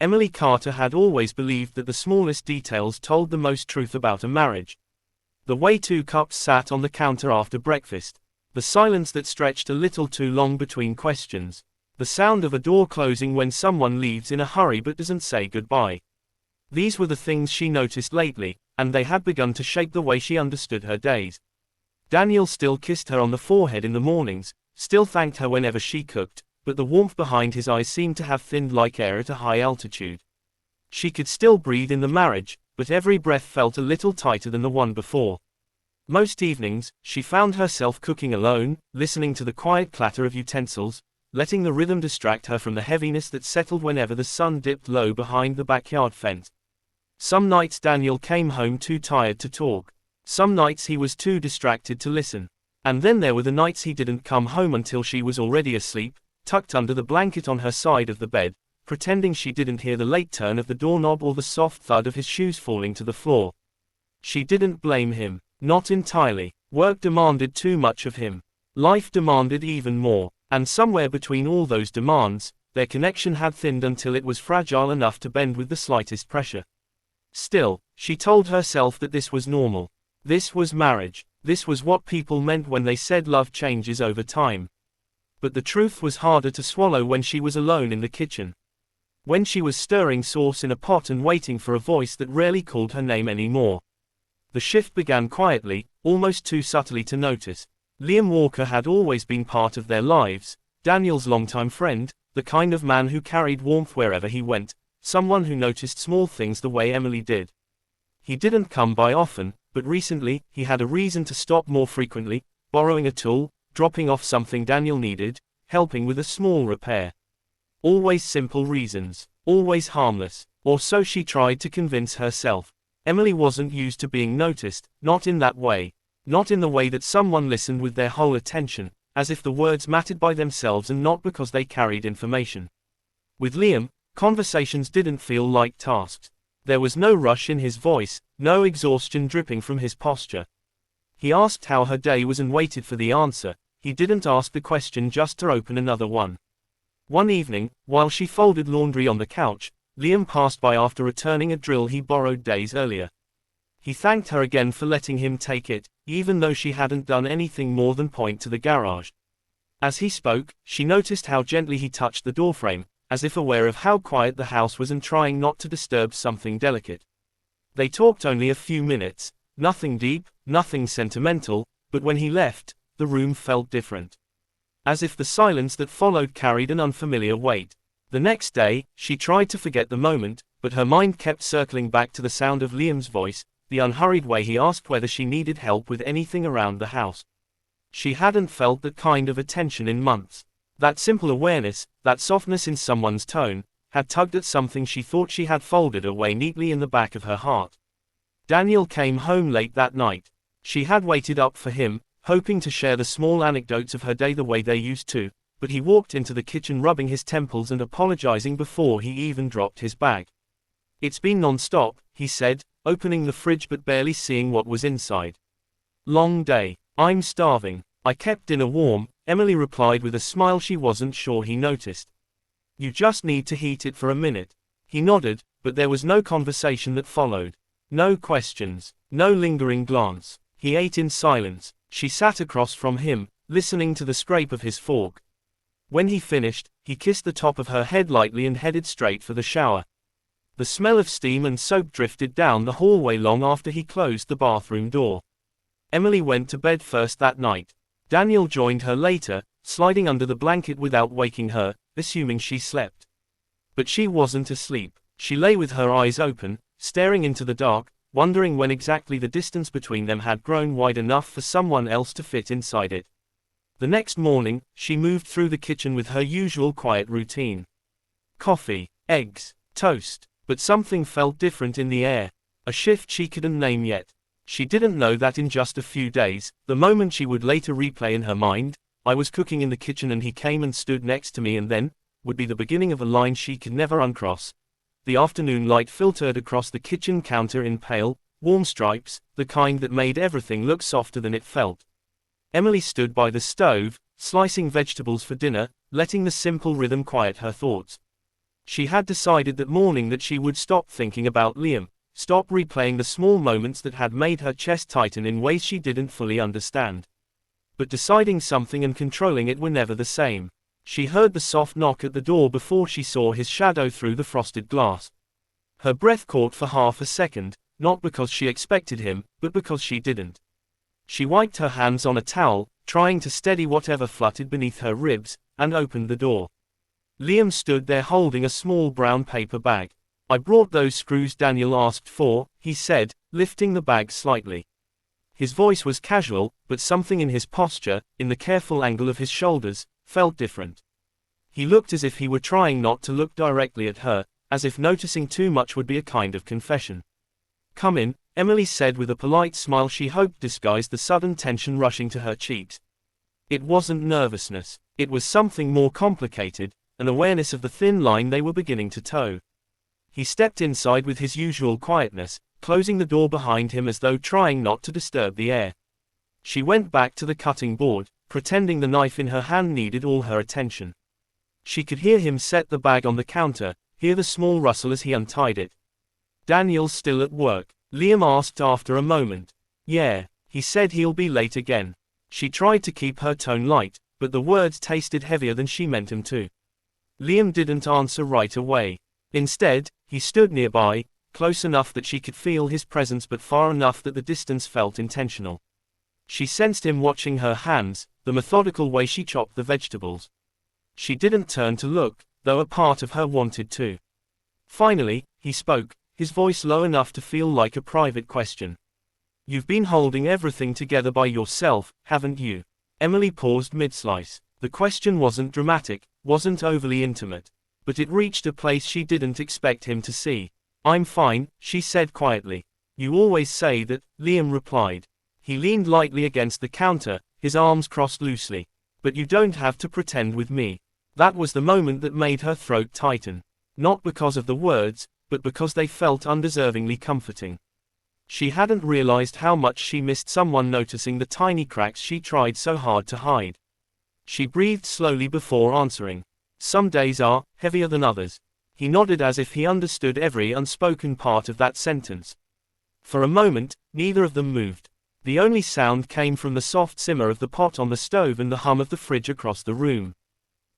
Emily Carter had always believed that the smallest details told the most truth about a marriage. The way 2 cups sat on the counter after breakfast, the silence that stretched a little too long between questions, the sound of a door closing when someone leaves in a hurry but doesn't say goodbye. These were the things she noticed lately, and they had begun to shape the way she understood her days. Daniel still kissed her on the forehead in the mornings, still thanked her whenever she cooked, but the warmth behind his eyes seemed to have thinned like air at a high altitude. She could still breathe in the marriage, but every breath felt a little tighter than the one before. Most evenings, she found herself cooking alone, listening to the quiet clatter of utensils, letting the rhythm distract her from the heaviness that settled whenever the sun dipped low behind the backyard fence. Some nights Daniel came home too tired to talk. Some nights he was too distracted to listen. And then there were the nights he didn't come home until she was already asleep, tucked under the blanket on her side of the bed, pretending she didn't hear the late turn of the doorknob or the soft thud of his shoes falling to the floor. She didn't blame him. Not entirely. Work demanded too much of him. Life demanded even more. And somewhere between all those demands, their connection had thinned until it was fragile enough to bend with the slightest pressure. Still, she told herself that this was normal. This was marriage. This was what people meant when they said love changes over time. But the truth was harder to swallow when she was alone in the kitchen. When she was stirring sauce in a pot and waiting for a voice that rarely called her name anymore. The shift began quietly, almost too subtly to notice. Liam Walker had always been part of their lives, Daniel's longtime friend, the kind of man who carried warmth wherever he went, someone who noticed small things the way Emily did. He didn't come by often, but recently, he had a reason to stop more frequently, borrowing a tool, dropping off something Daniel needed, helping with a small repair. Always simple reasons, always harmless, or so she tried to convince herself. Emily wasn't used to being noticed, not in that way. Not in the way that someone listened with their whole attention, as if the words mattered by themselves and not because they carried information. With Liam, conversations didn't feel like tasks. There was no rush in his voice, no exhaustion dripping from his posture. He asked how her day was and waited for the answer. He didn't ask the question just to open another one. One evening, while she folded laundry on the couch, Liam passed by after returning a drill he borrowed days earlier. He thanked her again for letting him take it, even though she hadn't done anything more than point to the garage. As he spoke, she noticed how gently he touched the doorframe, as if aware of how quiet the house was and trying not to disturb something delicate. They talked only a few minutes, nothing deep, nothing sentimental, but when he left, the room felt different. As if the silence that followed carried an unfamiliar weight. The next day, she tried to forget the moment, but her mind kept circling back to the sound of Liam's voice, the unhurried way he asked whether she needed help with anything around the house. She hadn't felt that kind of attention in months. That simple awareness, that softness in someone's tone, had tugged at something she thought she had folded away neatly in the back of her heart. Daniel came home late that night. She had waited up for him, hoping to share the small anecdotes of her day the way they used to, but he walked into the kitchen rubbing his temples and apologizing before he even dropped his bag. "It's been non-stop," he said, opening the fridge but barely seeing what was inside. "Long day. I'm starving. I kept dinner warm," Emily replied with a smile she wasn't sure he noticed. "You just need to heat it for a minute." He nodded, but there was no conversation that followed. No questions, no lingering glance. He ate in silence. She sat across from him, listening to the scrape of his fork. When he finished, he kissed the top of her head lightly and headed straight for the shower. The smell of steam and soap drifted down the hallway long after he closed the bathroom door. Emily went to bed first that night. Daniel joined her later, sliding under the blanket without waking her, assuming she slept. But she wasn't asleep. She lay with her eyes open, staring into the dark, wondering when exactly the distance between them had grown wide enough for someone else to fit inside it. The next morning, she moved through the kitchen with her usual quiet routine. Coffee, eggs, toast, but something felt different in the air. A shift she couldn't name yet. She didn't know that in just a few days, the moment she would later replay in her mind, "I was cooking in the kitchen and he came and stood next to me and then," would be the beginning of a line she could never uncross. The afternoon light filtered across the kitchen counter in pale, warm stripes, the kind that made everything look softer than it felt. Emily stood by the stove, slicing vegetables for dinner, letting the simple rhythm quiet her thoughts. She had decided that morning that she would stop thinking about Liam, stop replaying the small moments that had made her chest tighten in ways she didn't fully understand. But deciding something and controlling it were never the same. She heard the soft knock at the door before she saw his shadow through the frosted glass. Her breath caught for half a second, not because she expected him, but because she didn't. She wiped her hands on a towel, trying to steady whatever fluttered beneath her ribs, and opened the door. Liam stood there holding a small brown paper bag. "I brought those screws Daniel asked for," he said, lifting the bag slightly. His voice was casual, but something in his posture, in the careful angle of his shoulders, felt different. He looked as if he were trying not to look directly at her, as if noticing too much would be a kind of confession. "Come in," Emily said with a polite smile she hoped disguised the sudden tension rushing to her cheeks. It wasn't nervousness. It was something more complicated, an awareness of the thin line they were beginning to toe. He stepped inside with his usual quietness, closing the door behind him as though trying not to disturb the air. She went back to the cutting board, pretending the knife in her hand needed all her attention. She could hear him set the bag on the counter, hear the small rustle as he untied it. "Daniel's still at work?" Liam asked after a moment. "Yeah, he said he'll be late again." She tried to keep her tone light, but the words tasted heavier than she meant him to. Liam didn't answer right away. Instead, he stood nearby, close enough that she could feel his presence but far enough that the distance felt intentional. She sensed him watching her hands, the methodical way she chopped the vegetables. She didn't turn to look, though a part of her wanted to. Finally, he spoke, his voice low enough to feel like a private question. "You've been holding everything together by yourself, haven't you?" Emily paused mid-slice. The question wasn't dramatic, wasn't overly intimate. But it reached a place she didn't expect him to see. "I'm fine," she said quietly. "You always say that," Liam replied. He leaned lightly against the counter, his arms crossed loosely. "But you don't have to pretend with me." That was the moment that made her throat tighten. Not because of the words, but because they felt undeservingly comforting. She hadn't realized how much she missed someone noticing the tiny cracks she tried so hard to hide. She breathed slowly before answering. "Some days are heavier than others." He nodded as if he understood every unspoken part of that sentence. For a moment, neither of them moved. The only sound came from the soft simmer of the pot on the stove and the hum of the fridge across the room.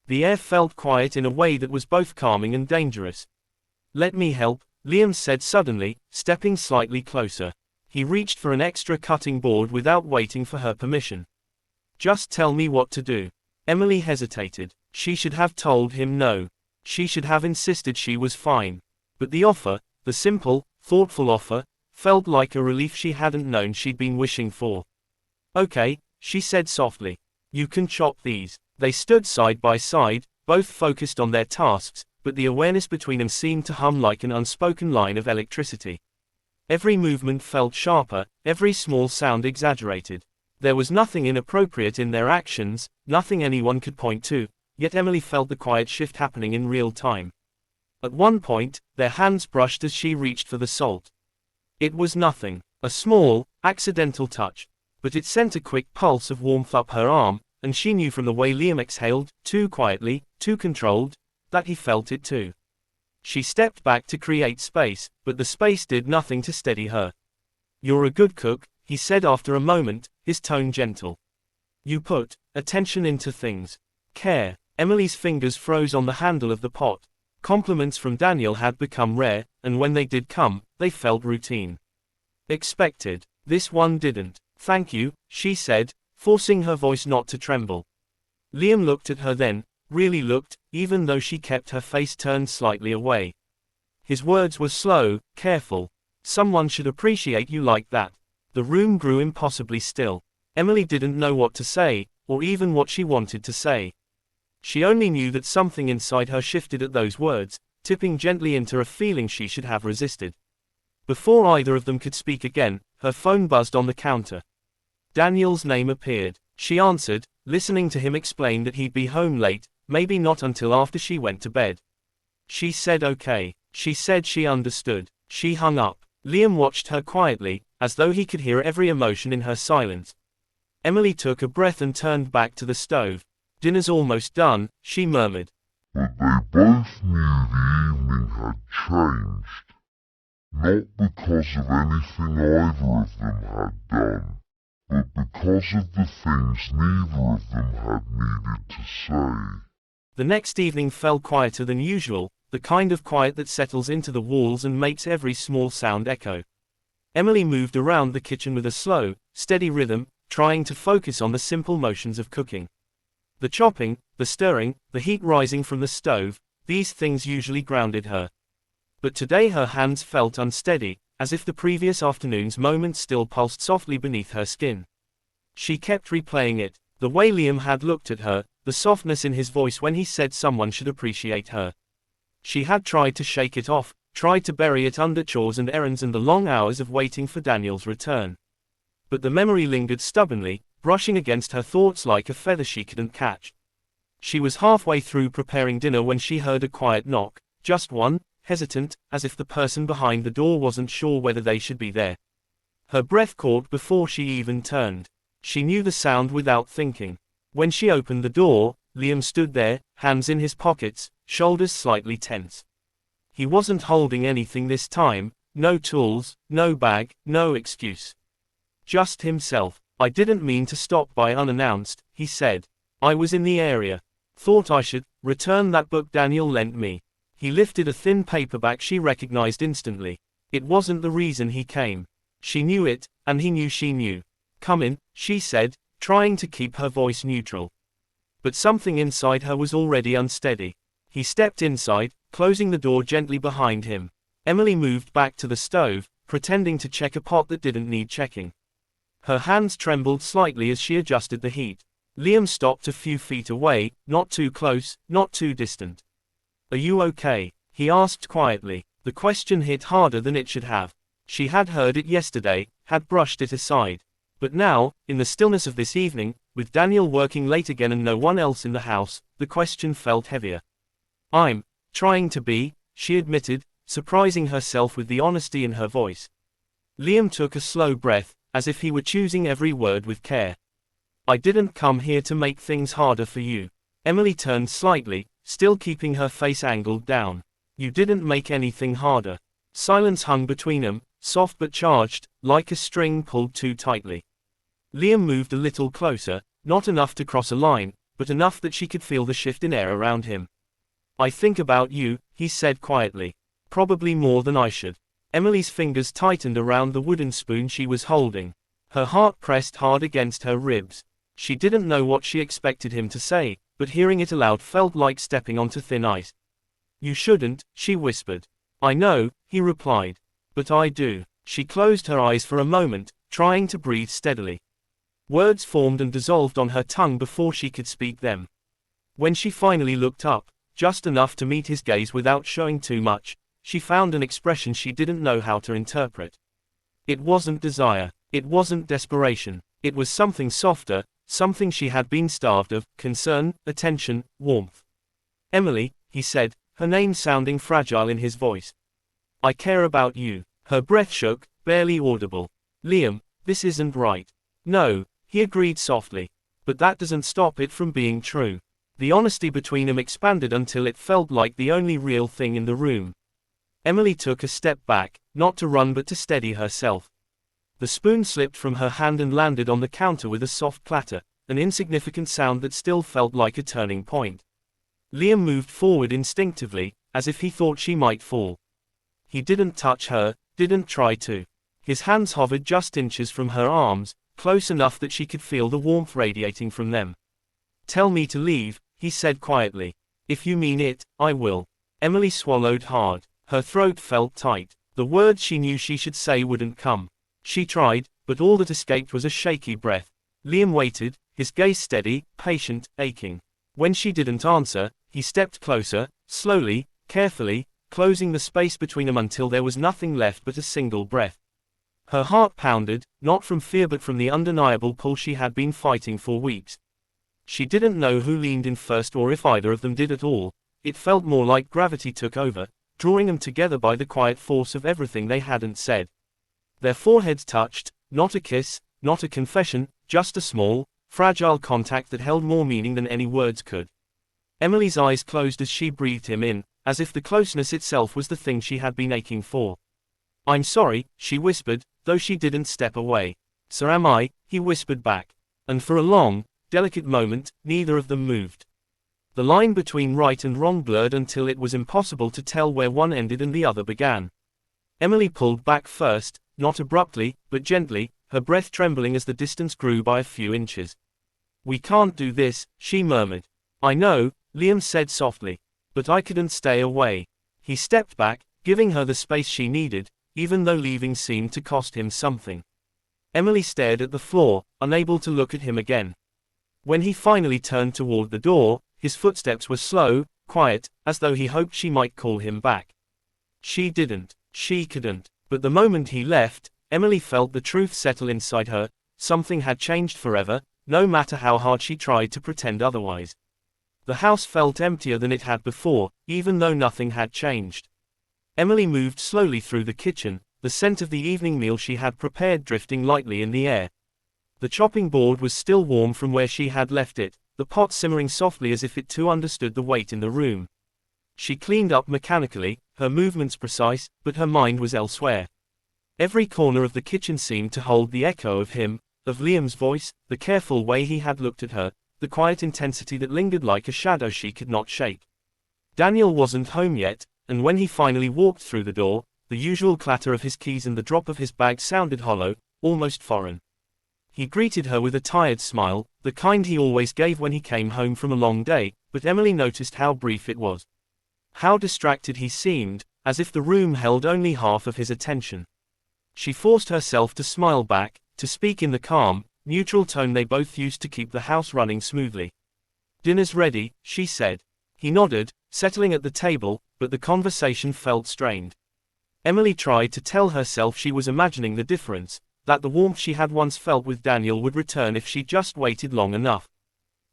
The air felt quiet in a way that was both calming and dangerous. "Let me help," Liam said suddenly, stepping slightly closer. He reached for an extra cutting board without waiting for her permission. "Just tell me what to do." Emily hesitated. She should have told him no. She should have insisted she was fine. But the offer, the simple, thoughtful offer, felt like a relief she hadn't known she'd been wishing for. "Okay," she said softly. "You can chop these." They stood side by side, both focused on their tasks, but the awareness between them seemed to hum like an unspoken line of electricity. Every movement felt sharper, every small sound exaggerated. There was nothing inappropriate in their actions, nothing anyone could point to, yet Emily felt the quiet shift happening in real time. At one point, their hands brushed as she reached for the salt. It was nothing, a small, accidental touch, but it sent a quick pulse of warmth up her arm, and she knew from the way Liam exhaled, too quietly, too controlled, that he felt it too. She stepped back to create space, but the space did nothing to steady her. "You're a good cook," he said after a moment, his tone gentle. "You put attention into things. Care." Emily's fingers froze on the handle of the pot. Compliments from Daniel had become rare, and when they did come, they felt routine. Expected. This one didn't. "Thank you," she said, forcing her voice not to tremble. Liam looked at her then, really looked, even though she kept her face turned slightly away. His words were slow, careful. "Someone should appreciate you like that." The room grew impossibly still. Emily didn't know what to say, or even what she wanted to say. She only knew that something inside her shifted at those words, tipping gently into a feeling she should have resisted. Before either of them could speak again, her phone buzzed on the counter. Daniel's name appeared. She answered, listening to him explain that he'd be home late, maybe not until after she went to bed. She said okay. She said she understood. She hung up. Liam watched her quietly, as though he could hear every emotion in her silence. Emily took a breath and turned back to the stove. "Dinner's almost done," she murmured. But they both knew the evening had changed, not because of anything either of them had done, but because of the things neither of them had needed to say. The next evening fell quieter than usual, the kind of quiet that settles into the walls and makes every small sound echo. Emily moved around the kitchen with a slow, steady rhythm, trying to focus on the simple motions of cooking. The chopping, the stirring, the heat rising from the stove, these things usually grounded her. But today her hands felt unsteady, as if the previous afternoon's moments still pulsed softly beneath her skin. She kept replaying it, the way Liam had looked at her, the softness in his voice when he said someone should appreciate her. She had tried to shake it off, tried to bury it under chores and errands and the long hours of waiting for Daniel's return. But the memory lingered stubbornly, brushing against her thoughts like a feather she couldn't catch. She was halfway through preparing dinner when she heard a quiet knock, just one, hesitant, as if the person behind the door wasn't sure whether they should be there. Her breath caught before she even turned. She knew the sound without thinking. When she opened the door, Liam stood there, hands in his pockets, shoulders slightly tense. He wasn't holding anything this time, no tools, no bag, no excuse. Just himself. "I didn't mean to stop by unannounced," he said. "I was in the area. Thought I should return that book Daniel lent me." He lifted a thin paperback she recognized instantly. It wasn't the reason he came. She knew it, and he knew she knew. "Come in," she said, trying to keep her voice neutral. But something inside her was already unsteady. He stepped inside, closing the door gently behind him. Emily moved back to the stove, pretending to check a pot that didn't need checking. Her hands trembled slightly as she adjusted the heat. Liam stopped a few feet away, not too close, not too distant. "Are you okay?" he asked quietly. The question hit harder than it should have. She had heard it yesterday, had brushed it aside. But now, in the stillness of this evening, with Daniel working late again and no one else in the house, the question felt heavier. "I'm trying to be," she admitted, surprising herself with the honesty in her voice. Liam took a slow breath, as if he were choosing every word with care. "I didn't come here to make things harder for you." Emily turned slightly, still keeping her face angled down. "You didn't make anything harder." Silence hung between them, soft but charged, like a string pulled too tightly. Liam moved a little closer, not enough to cross a line, but enough that she could feel the shift in air around him. "I think about you," he said quietly. "Probably more than I should." Emily's fingers tightened around the wooden spoon she was holding. Her heart pressed hard against her ribs. She didn't know what she expected him to say, but hearing it aloud felt like stepping onto thin ice. "You shouldn't," she whispered. "I know," he replied. "But I do." She closed her eyes for a moment, trying to breathe steadily. Words formed and dissolved on her tongue before she could speak them. When she finally looked up, just enough to meet his gaze without showing too much, she found an expression she didn't know how to interpret. It wasn't desire. It wasn't desperation. It was something softer, something she had been starved of: concern, attention, warmth. "Emily," he said, her name sounding fragile in his voice. "I care about you." Her breath shook, barely audible. "Liam, this isn't right." "No," he agreed softly. "But that doesn't stop it from being true." The honesty between them expanded until it felt like the only real thing in the room. Emily took a step back, not to run but to steady herself. The spoon slipped from her hand and landed on the counter with a soft clatter, an insignificant sound that still felt like a turning point. Liam moved forward instinctively, as if he thought she might fall. He didn't touch her, didn't try to. His hands hovered just inches from her arms, close enough that she could feel the warmth radiating from them. "Tell me to leave," he said quietly. "If you mean it, I will." Emily swallowed hard. Her throat felt tight. The words she knew she should say wouldn't come. She tried, but all that escaped was a shaky breath. Liam waited, his gaze steady, patient, aching. When she didn't answer, he stepped closer, slowly, carefully, closing the space between them until there was nothing left but a single breath. Her heart pounded, not from fear but from the undeniable pull she had been fighting for weeks. She didn't know who leaned in first or if either of them did at all. It felt more like gravity took over, drawing them together by the quiet force of everything they hadn't said. Their foreheads touched, not a kiss, not a confession, just a small, fragile contact that held more meaning than any words could. Emily's eyes closed as she breathed him in, as if the closeness itself was the thing she had been aching for. "I'm sorry," she whispered, though she didn't step away. "So am I," he whispered back. And for a long, delicate moment, neither of them moved. The line between right and wrong blurred until it was impossible to tell where one ended and the other began. Emily pulled back first, not abruptly, but gently, her breath trembling as the distance grew by a few inches. "We can't do this," she murmured. "I know," Liam said softly. "But I couldn't stay away." He stepped back, giving her the space she needed, even though leaving seemed to cost him something. Emily stared at the floor, unable to look at him again. When he finally turned toward the door, his footsteps were slow, quiet, as though he hoped she might call him back. She didn't. She couldn't. But the moment he left, Emily felt the truth settle inside her. Something had changed forever, no matter how hard she tried to pretend otherwise. The house felt emptier than it had before, even though nothing had changed. Emily moved slowly through the kitchen, the scent of the evening meal she had prepared drifting lightly in the air. The chopping board was still warm from where she had left it, the pot simmering softly as if it too understood the weight in the room. She cleaned up mechanically, her movements precise, but her mind was elsewhere. Every corner of the kitchen seemed to hold the echo of him, of Liam's voice, the careful way he had looked at her, the quiet intensity that lingered like a shadow she could not shake. Daniel wasn't home yet, and when he finally walked through the door, the usual clatter of his keys and the drop of his bag sounded hollow, almost foreign. He greeted her with a tired smile, the kind he always gave when he came home from a long day, but Emily noticed how brief it was. How distracted he seemed, as if the room held only half of his attention. She forced herself to smile back, to speak in the calm, neutral tone they both used to keep the house running smoothly. "Dinner's ready," she said. He nodded, settling at the table, but the conversation felt strained. Emily tried to tell herself she was imagining the difference, that the warmth she had once felt with Daniel would return if she just waited long enough.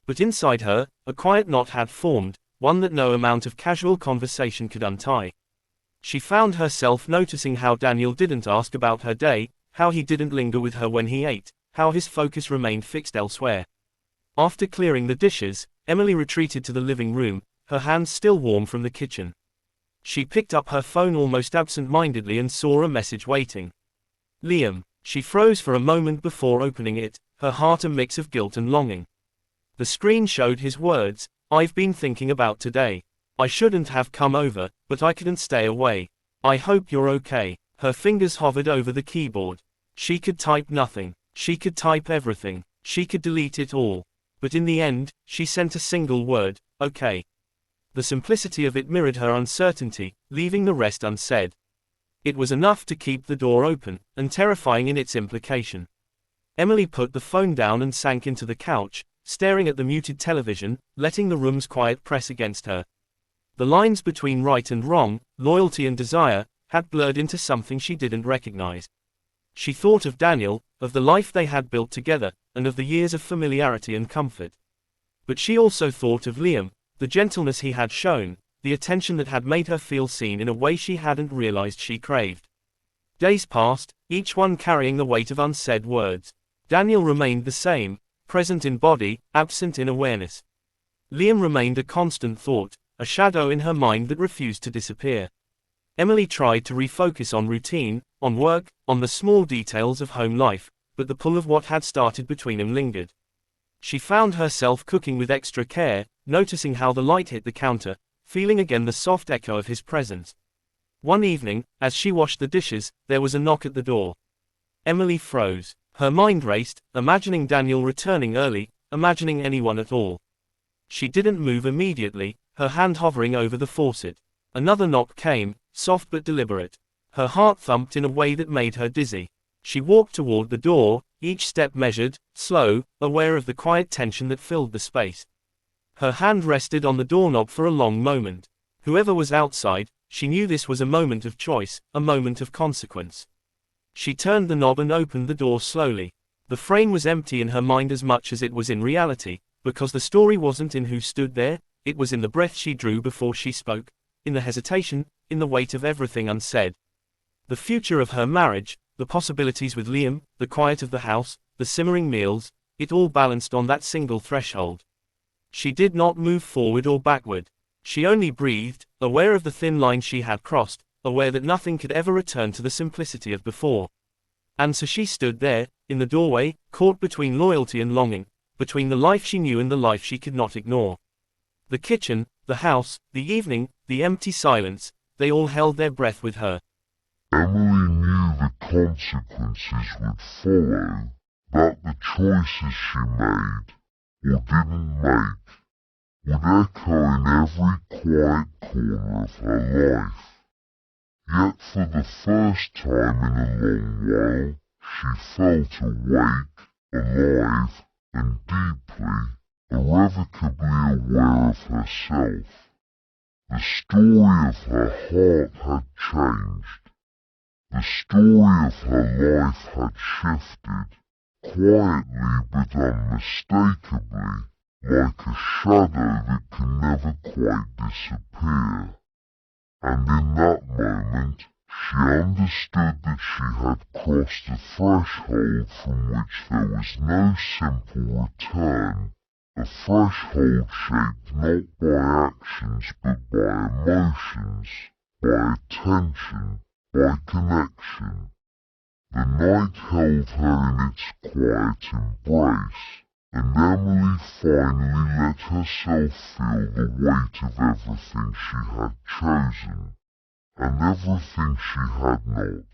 But inside her, a quiet knot had formed, one that no amount of casual conversation could untie. She found herself noticing how Daniel didn't ask about her day, how he didn't linger with her when he ate, how his focus remained fixed elsewhere. After clearing the dishes, Emily retreated to the living room, her hands still warm from the kitchen. She picked up her phone almost absent-mindedly and saw a message waiting. "Liam." She froze for a moment before opening it, her heart a mix of guilt and longing. The screen showed his words, "I've been thinking about today. I shouldn't have come over, but I couldn't stay away. I hope you're okay." Her fingers hovered over the keyboard. She could type nothing. She could type everything. She could delete it all. But in the end, she sent a single word, "Okay." The simplicity of it mirrored her uncertainty, leaving the rest unsaid. It was enough to keep the door open, and terrifying in its implication. Emily put the phone down and sank into the couch, staring at the muted television, letting the room's quiet press against her. The lines between right and wrong, loyalty and desire, had blurred into something she didn't recognize. She thought of Daniel, of the life they had built together, and of the years of familiarity and comfort. But she also thought of Liam, the gentleness he had shown, the attention that had made her feel seen in a way she hadn't realized she craved. Days passed, each one carrying the weight of unsaid words. Daniel remained the same, present in body, absent in awareness. Liam remained a constant thought, a shadow in her mind that refused to disappear. Emily tried to refocus on routine, on work, on the small details of home life, but the pull of what had started between them lingered. She found herself cooking with extra care, noticing how the light hit the counter, feeling again the soft echo of his presence. One evening, as she washed the dishes, there was a knock at the door. Emily froze. Her mind raced, imagining Daniel returning early, imagining anyone at all. She didn't move immediately, her hand hovering over the faucet. Another knock came, soft but deliberate. Her heart thumped in a way that made her dizzy. She walked toward the door, each step measured, slow, aware of the quiet tension that filled the space. Her hand rested on the doorknob for a long moment. Whoever was outside, she knew this was a moment of choice, a moment of consequence. She turned the knob and opened the door slowly. The frame was empty in her mind as much as it was in reality, because the story wasn't in who stood there, it was in the breath she drew before she spoke, in the hesitation, in the weight of everything unsaid. The future of her marriage, the possibilities with Liam, the quiet of the house, the simmering meals, it all balanced on that single threshold. She did not move forward or backward. She only breathed, aware of the thin line she had crossed, aware that nothing could ever return to the simplicity of before. And so she stood there, in the doorway, caught between loyalty and longing, between the life she knew and the life she could not ignore. The kitchen, the house, the evening, the empty silence, they all held their breath with her. Emily knew the consequences would follow, that the choices she made, or didn't make, would echo in every quiet corner of her life. Yet for the first time in a long while, she felt awake, alive, and deeply, irrevocably aware of herself. The story of her heart had changed. The story of her life had shifted, quietly but unmistakably, like a shadow that can never quite disappear. And in that moment, she understood that she had crossed a threshold from which there was no simple return, a threshold shaped not by actions but by emotions, by attention, by connection. The night held her in its quiet embrace, and Emily finally let herself feel the weight of everything she had chosen, and everything she had not.